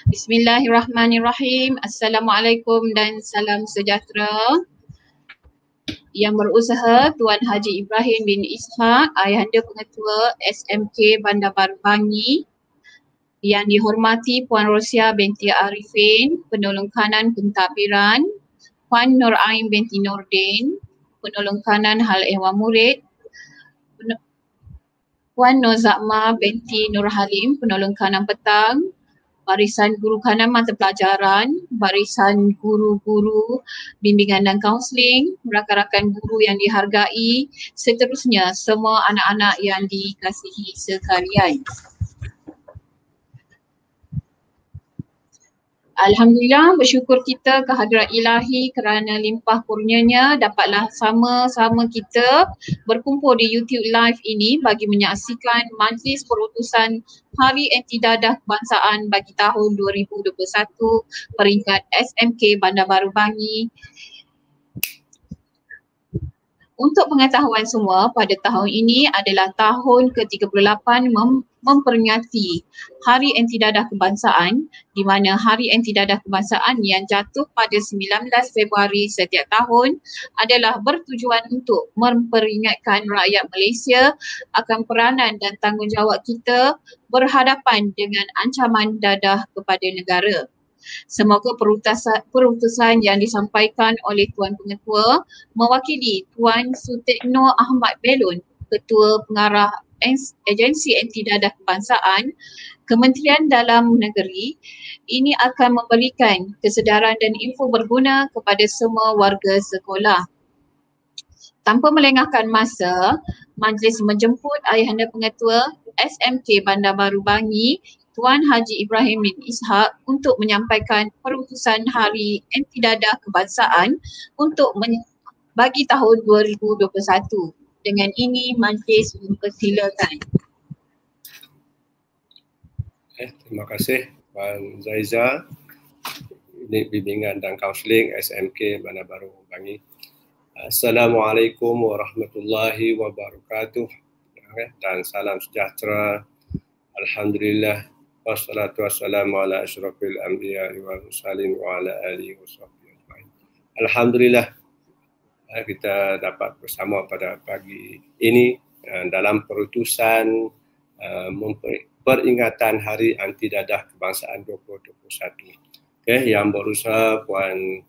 Bismillahirrahmanirrahim. Assalamualaikum dan salam sejahtera. Yang berusaha Tuan Haji Ibrahim bin Ishaq, Ayahanda Pengetua SMK Bandar Baru Bangi. Yang dihormati Puan Rosia binti Arifin, Penolong Kanan Pentadbiran. Puan Nur Ain binti Nordin, Penolong Kanan Hal Ehwal Murid. Puan Nur Zakma binti Nur Halim, Penolong Kanan Petang. Barisan guru kanan mata pelajaran, barisan guru-guru bimbingan dan kaunseling, rakan-rakan guru yang dihargai, seterusnya semua anak-anak yang dikasihi sekalian. Alhamdulillah, bersyukur kita kehadrat ilahi kerana limpah kurnianya dapatlah sama-sama kita berkumpul di YouTube live ini bagi menyaksikan Majlis Perutusan Hari Anti Dadah Kebangsaan bagi tahun 2021 peringkat SMK Bandar Baru Bangi. Untuk pengetahuan semua, pada tahun ini adalah tahun ke-38 memperingati Hari Anti Dadah Kebangsaan, di mana Hari Anti Dadah Kebangsaan yang jatuh pada 19 Februari setiap tahun adalah bertujuan untuk memperingatkan rakyat Malaysia akan peranan dan tanggungjawab kita berhadapan dengan ancaman dadah kepada negara. Semoga perutusan yang disampaikan oleh Tuan Pengetua mewakili Tuan Sutekno Ahmad Belon, Ketua Pengarah Agensi Anti Dadah Kebangsaan, Kementerian Dalam Negeri, ini akan memberikan kesedaran dan info berguna kepada semua warga sekolah. Tanpa melengahkan masa, majlis menjemput Ayahanda Pengetua SMK Bandar Baru Bangi, Tuan Haji Ibrahim bin Ishaq untuk menyampaikan perutusan Hari Anti Dadah Kebangsaan untuk bagi tahun 2021. Dengan ini majlis mempersilakan. Terima kasih Puan Zaiza, Unit Bimbingan dan Kaunseling SMK Bandar Baru Bangi. Assalamualaikum warahmatullahi wabarakatuh dan salam sejahtera. Alhamdulillah. Wassalatu wassalamu ala asyrafil anbiya wal mursalin wa ala alihi washabbihi ajmain. Alhamdulillah kita dapat bersama pada pagi ini dalam perutusan peringatan Hari Anti Dadah Kebangsaan 2021. Yang berusaha Puan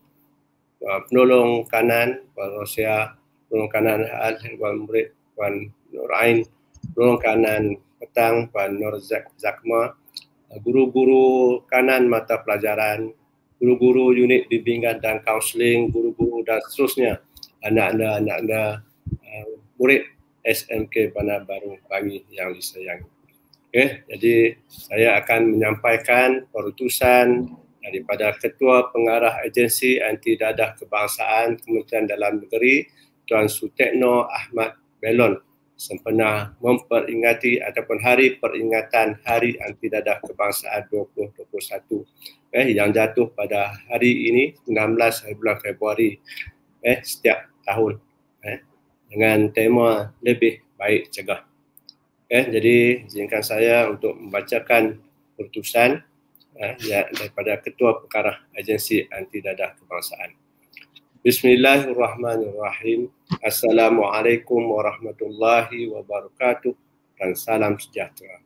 Penolong Kanan, Puan Rosia, Penolong Kanan Hal Ehwal Murid, Puan Nur Ain, Penolong Kanan Petang, Puan Nur Zakma, guru-guru kanan mata pelajaran, guru-guru unit bimbingan dan kaunseling, guru-guru dan seterusnya, anak-anak murid SMK Bandar Baru Bangi yang disayangi. Jadi saya akan menyampaikan perutusan daripada Ketua Pengarah Agensi Anti Dadah Kebangsaan Kementerian Dalam Negeri, Tuan Sutekno Ahmad Belon, sempena memperingati ataupun hari peringatan Hari Anti Dadah Kebangsaan 2021 yang jatuh pada hari ini 16 bulan Februari setiap tahun dengan tema lebih baik cegah. Jadi izinkan saya untuk membacakan perutusan daripada Ketua Pengarah Agensi Anti Dadah Kebangsaan. Bismillahirrahmanirrahim. Assalamualaikum warahmatullahi wabarakatuh dan salam sejahtera.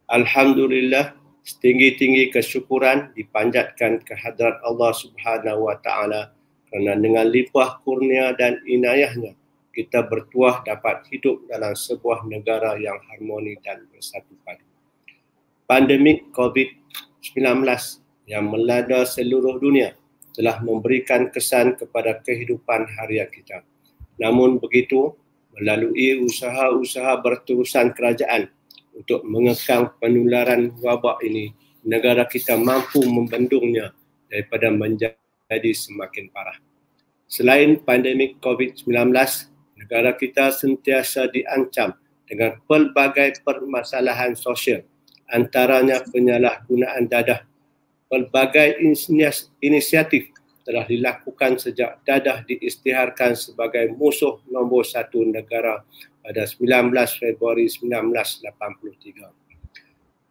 Alhamdulillah, setinggi-tinggi kesyukuran dipanjatkan kehadrat Allah Subhanahu wa taala kerana dengan limpah kurnia dan inayahnya kita bertuah dapat hidup dalam sebuah negara yang harmoni dan bersatu padu. Pandemik COVID-19 yang melanda seluruh dunia telah memberikan kesan kepada kehidupan harian kita. Namun begitu, melalui usaha-usaha berterusan kerajaan untuk mengekang penularan wabak ini, negara kita mampu membendungnya daripada menjadi semakin parah. Selain pandemik COVID-19, negara kita sentiasa diancam dengan pelbagai permasalahan sosial, antaranya penyalahgunaan dadah. Pelbagai inisiatif telah dilakukan sejak dadah diisytiharkan sebagai musuh nombor satu negara pada 19 Februari 1983.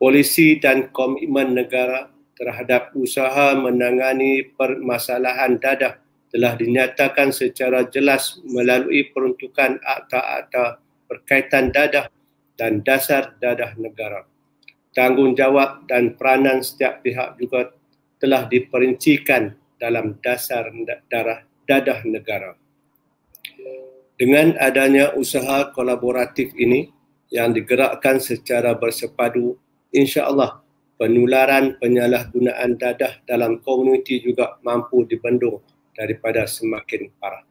polisi dan komitmen negara terhadap usaha menangani permasalahan dadah telah dinyatakan secara jelas melalui peruntukan akta-akta berkaitan dadah dan dasar dadah negara. Tanggungjawab dan peranan setiap pihak juga telah diperincikan dalam dasar dadah negara. Dengan adanya usaha kolaboratif ini yang digerakkan secara bersepadu, insya-Allah penularan penyalahgunaan dadah dalam komuniti juga mampu dibendung daripada semakin parah.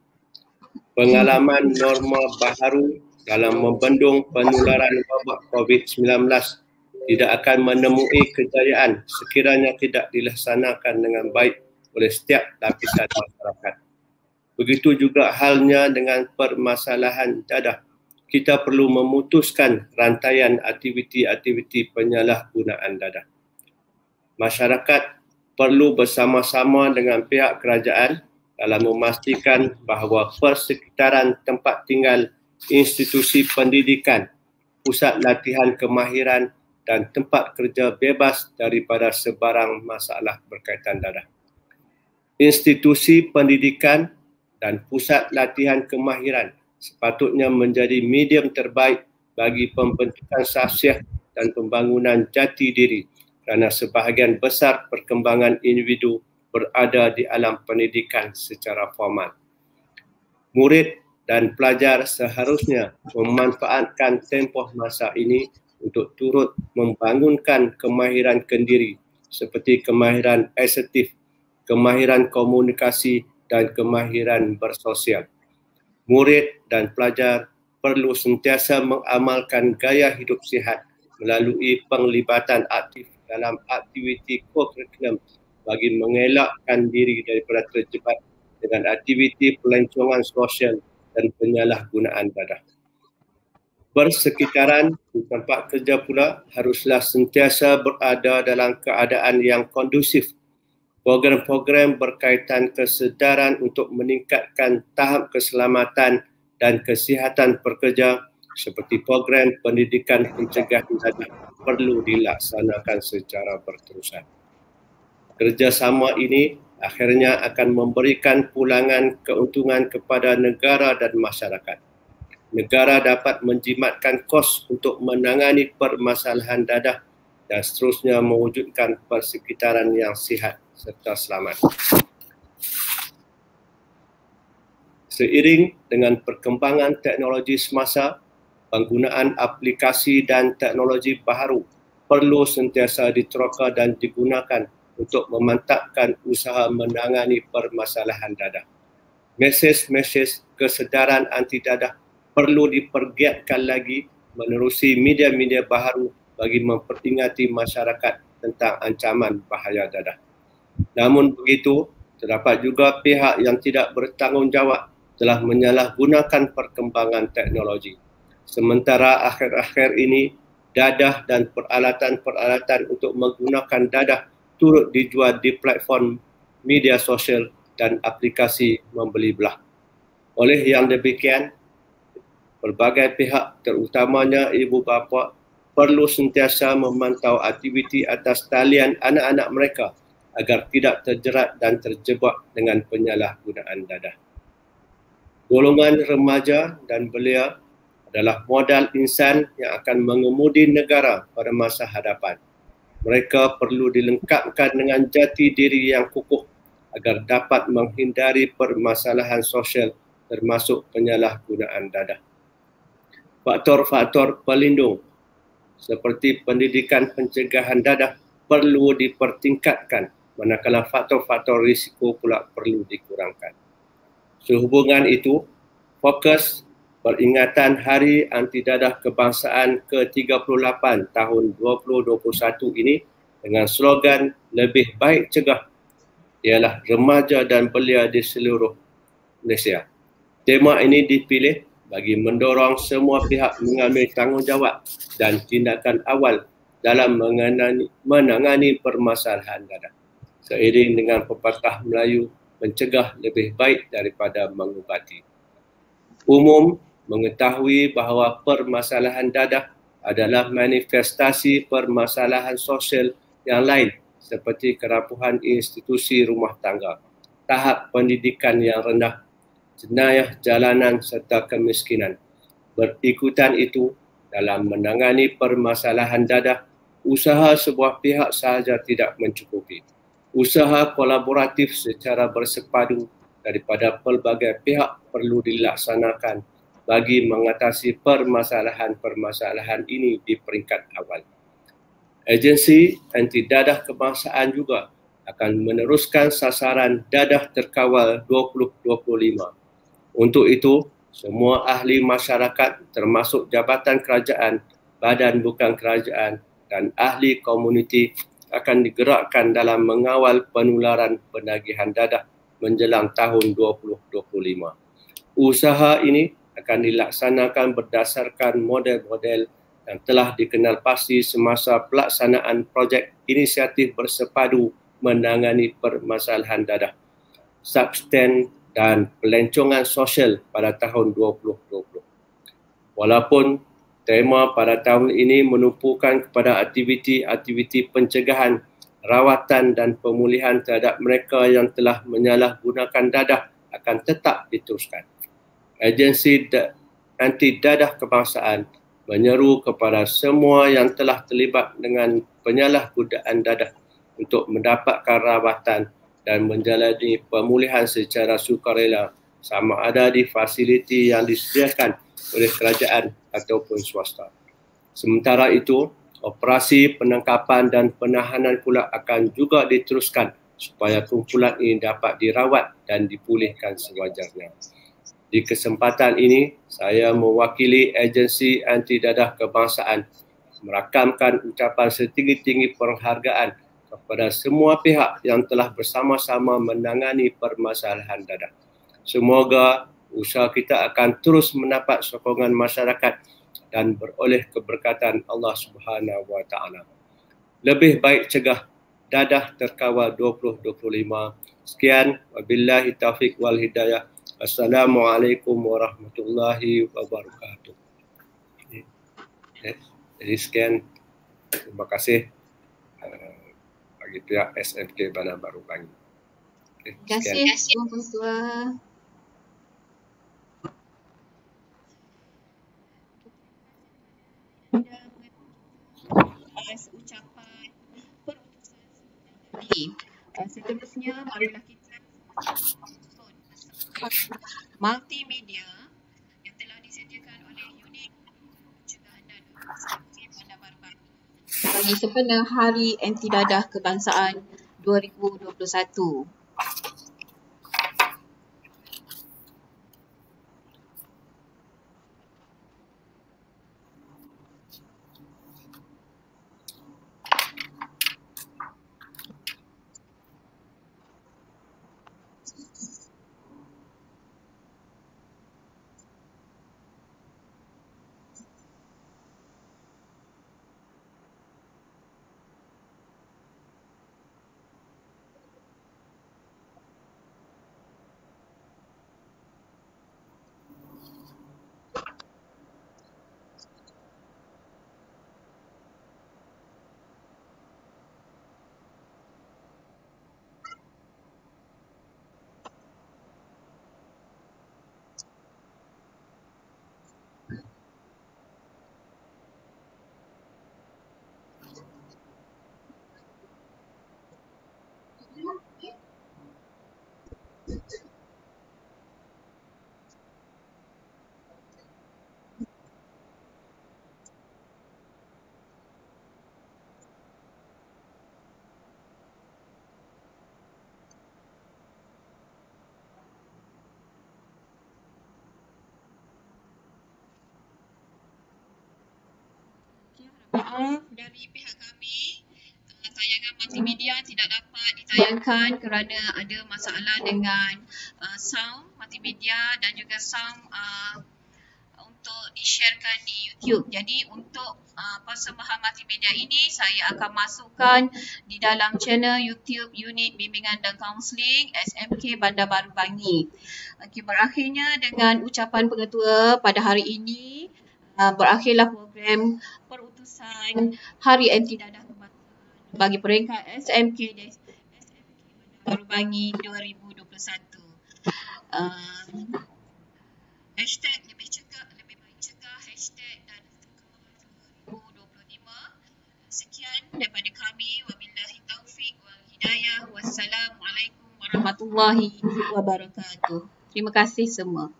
Pengalaman norma baharu dalam membendung penularan wabak COVID-19 tidak akan menemui kejayaan sekiranya tidak dilaksanakan dengan baik oleh setiap lapisan masyarakat. Begitu juga halnya dengan permasalahan dadah. Kita perlu memutuskan rantaian aktiviti-aktiviti penyalahgunaan dadah. Masyarakat perlu bersama-sama dengan pihak kerajaan dalam memastikan bahawa persekitaran tempat tinggal, institusi pendidikan, pusat latihan kemahiran dan tempat kerja bebas daripada sebarang masalah berkaitan dadah. Institusi pendidikan dan pusat latihan kemahiran sepatutnya menjadi medium terbaik bagi pembentukan sahsiah dan pembangunan jati diri kerana sebahagian besar perkembangan individu berada di alam pendidikan secara formal. Murid dan pelajar seharusnya memanfaatkan tempoh masa ini untuk turut membangunkan kemahiran kendiri seperti kemahiran asertif, kemahiran komunikasi dan kemahiran bersosial. Murid dan pelajar perlu sentiasa mengamalkan gaya hidup sihat melalui penglibatan aktif dalam aktiviti co-curriculum bagi mengelakkan diri daripada terjebak dengan aktiviti pelancongan sosial dan penyalahgunaan dadah. Persekitaran di tempat kerja pula haruslah sentiasa berada dalam keadaan yang kondusif. Program-program berkaitan kesedaran untuk meningkatkan tahap keselamatan dan kesihatan pekerja seperti program pendidikan pencegahan dadah perlu dilaksanakan secara berterusan. Kerjasama ini akhirnya akan memberikan pulangan keuntungan kepada negara dan masyarakat. Negara dapat menjimatkan kos untuk menangani permasalahan dadah dan seterusnya mewujudkan persekitaran yang sihat serta selamat. Seiring dengan perkembangan teknologi semasa, penggunaan aplikasi dan teknologi baharu perlu sentiasa diteroka dan digunakan untuk memantapkan usaha menangani permasalahan dadah. Mesej-mesej kesedaran anti dadah perlu dipergiatkan lagi menerusi media-media baharu bagi memperingati masyarakat tentang ancaman bahaya dadah. Namun begitu, terdapat juga pihak yang tidak bertanggungjawab telah menyalahgunakan perkembangan teknologi. Sementara akhir-akhir ini, dadah dan peralatan-peralatan untuk menggunakan dadah turut dijual di platform media sosial dan aplikasi membeli belah. Oleh yang demikian, pelbagai pihak terutamanya ibu bapa perlu sentiasa memantau aktiviti atas talian anak-anak mereka agar tidak terjerat dan terjebak dengan penyalahgunaan dadah. Golongan remaja dan belia adalah modal insan yang akan mengemudi negara pada masa hadapan. Mereka perlu dilengkapkan dengan jati diri yang kukuh agar dapat menghindari permasalahan sosial termasuk penyalahgunaan dadah. Faktor-faktor pelindung seperti pendidikan pencegahan dadah perlu dipertingkatkan, manakala faktor-faktor risiko pula perlu dikurangkan. Sehubungan itu, fokus peringatan Hari Anti Dadah Kebangsaan ke-38 tahun 2021 ini dengan slogan lebih baik cegah ialah remaja dan belia di seluruh Malaysia. Tema ini dipilih bagi mendorong semua pihak mengambil tanggungjawab dan tindakan awal dalam menangani permasalahan dadah. Seiring dengan pepatah Melayu, mencegah lebih baik daripada mengubati. Umum mengetahui bahawa permasalahan dadah adalah manifestasi permasalahan sosial yang lain seperti kerapuhan institusi rumah tangga, tahap pendidikan yang rendah, jenayah jalanan serta kemiskinan. Berikutan itu, dalam menangani permasalahan dadah, usaha sebuah pihak sahaja tidak mencukupi. Usaha kolaboratif secara bersepadu daripada pelbagai pihak perlu dilaksanakan bagi mengatasi permasalahan-permasalahan ini di peringkat awal. Agensi anti dadah kebangsaan juga akan meneruskan sasaran dadah terkawal 2025. Untuk itu, semua ahli masyarakat termasuk jabatan kerajaan, badan bukan kerajaan dan ahli komuniti akan digerakkan dalam mengawal penularan penagihan dadah menjelang tahun 2025. Usaha ini akan dilaksanakan berdasarkan model-model yang telah dikenal pasti semasa pelaksanaan projek inisiatif bersepadu menangani permasalahan dadah, substan dan pelancongan sosial pada tahun 2020. Walaupun tema pada tahun ini menumpukan kepada aktiviti-aktiviti pencegahan, rawatan dan pemulihan terhadap mereka yang telah menyalahgunakan dadah akan tetap diteruskan. Agensi anti dadah kebangsaan menyeru kepada semua yang telah terlibat dengan penyalahgunaan dadah untuk mendapatkan rawatan dan menjalani pemulihan secara sukarela sama ada di fasiliti yang disediakan oleh kerajaan ataupun swasta. Sementara itu, operasi penangkapan dan penahanan pula akan juga diteruskan supaya kumpulan ini dapat dirawat dan dipulihkan sewajarnya. Di kesempatan ini, saya mewakili Agensi Anti Dadah Kebangsaan merakamkan ucapan setinggi-tinggi penghargaan kepada semua pihak yang telah bersama-sama menangani permasalahan dadah. Semoga usaha kita akan terus mendapat sokongan masyarakat dan beroleh keberkatan Allah Subhanahu Wa Taala. Lebih baik cegah dadah terkawal 2025. Sekian, wabillahi taufiq wal hidayah. Assalamualaikum warahmatullahi wabarakatuh. Jadi sekian, terima kasih bagi pihak SMK Bandar Baru Bangi. Terima kasih Tuan Ketua. Ucapan perutusan tadi. Seterusnya, marilah kita multimedia yang telah disediakan oleh unit pencegahan dan SMK Bandar Baru Bangi bagi sempena Hari Anti Dadah Kebangsaan 2021. Maaf dari pihak kami, tayangan multimedia tidak dapat ditayangkan kerana ada masalah dengan sound multimedia dan juga sound untuk di-sharekan di YouTube. Jadi untuk persembahan multimedia ini saya akan masukkan di dalam channel YouTube Unit Bimbingan dan Kaunseling SMK Bandar Baru Bangi. Berakhirnya dengan ucapan pengetua pada hari ini. berakhirlah program perutusan Hari Anti Dadah Kebangsaan bagi peringkat SMK Baru-Bangi 2021. Hashtag lebih cegah, lebih baik cegah, hashtag dan 2025. Sekian daripada kami. Wabillahi taufiq wal hidayah. Wassalamualaikum warahmatullahi wabarakatuh. Terima kasih semua.